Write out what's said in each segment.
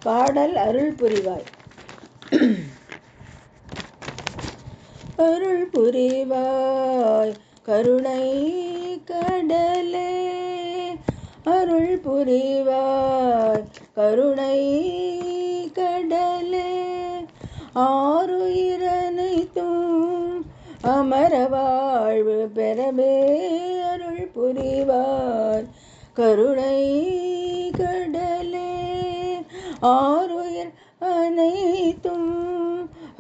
பாடல் அருள் புரிவாய். அருள் புரிவாய் கருணை கடலே, அருள் புரிவாய் கருணை கடலே, ஆருயிரனைத்தும் அமர வாழ்வு பெறவே அருள் புரிவாய் கருணை கடலே, ஆருயிர் அனைத்தும்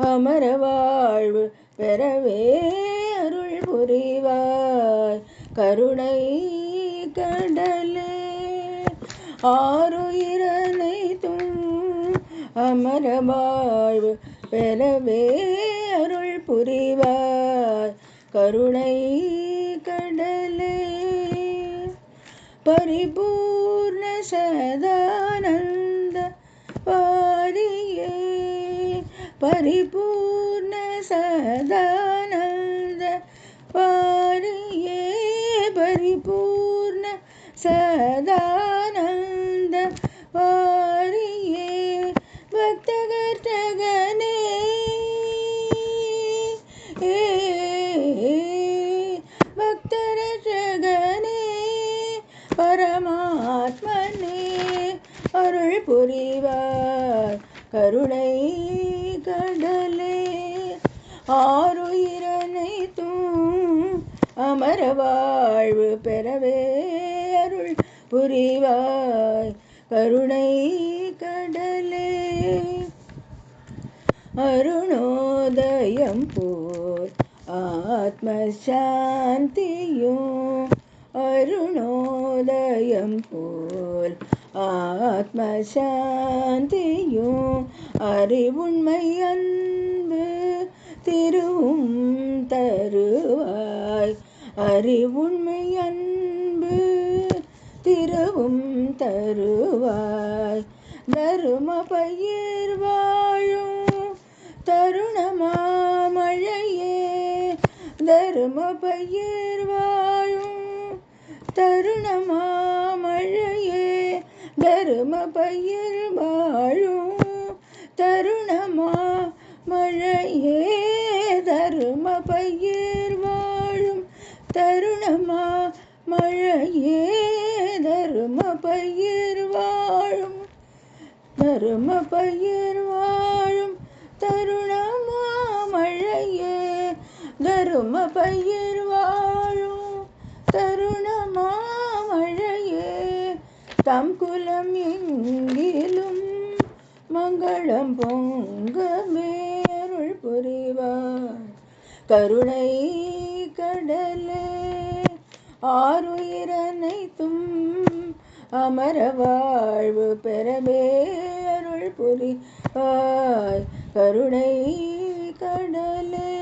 அமர வாழ்வு பெறவே அருள் புரிவாய் கருணை கடலே, ஆருயிர் அனைத்தும் அமர வாழ்வு பெறவே அருள் புரிவாய் கருணை கடலே, பரிபூர்ண சதானந்த வாரியே, பரிபூர்ண சதானந்த வாரியே, பரிபூர்ண சதானந்த வாரியே, பக்தகர்த்தகனே பக்தரட்சகனே பரமாத்மனே, அருள் புரிவாய் கருணை கடலே, ஆருயிரனைத்தும் அமர வாழ்வு பெறவே அருள் புரிவாய் கருணை கடலே, அருணோதயம் போல் ஆத்ம சாந்தியும், அருணோதயம் போல் ஆத்ம சாந்தியும், அறிவுண்மை அன்பு திருவும் தருவாய், அறிவுண்மை அன்பு திருவும் தருவாய், தரும பயிர் வாழும் தருணமாமழையே, தரும பயிர் வாழும் தருணமாமழையே, தரும பயிர் வாழும் தருணமாமழையே, தரும பயிர் வாழும் தருணமாமழையே, தரும பயிர் வாழும் தரும பயிர் வாழும் தருணமாமழையே, தரும பயிர் வாழும் தருணமாமழையே, தம் குலம் எங்கிலும் மங்களம் பொங்கவே அருள் புரிவாய் கருணை கடலே, ஆருயிரனைத்தும் அமர வாழ்வு பெறவே அருள் புரிவாய் கருணை கடலே.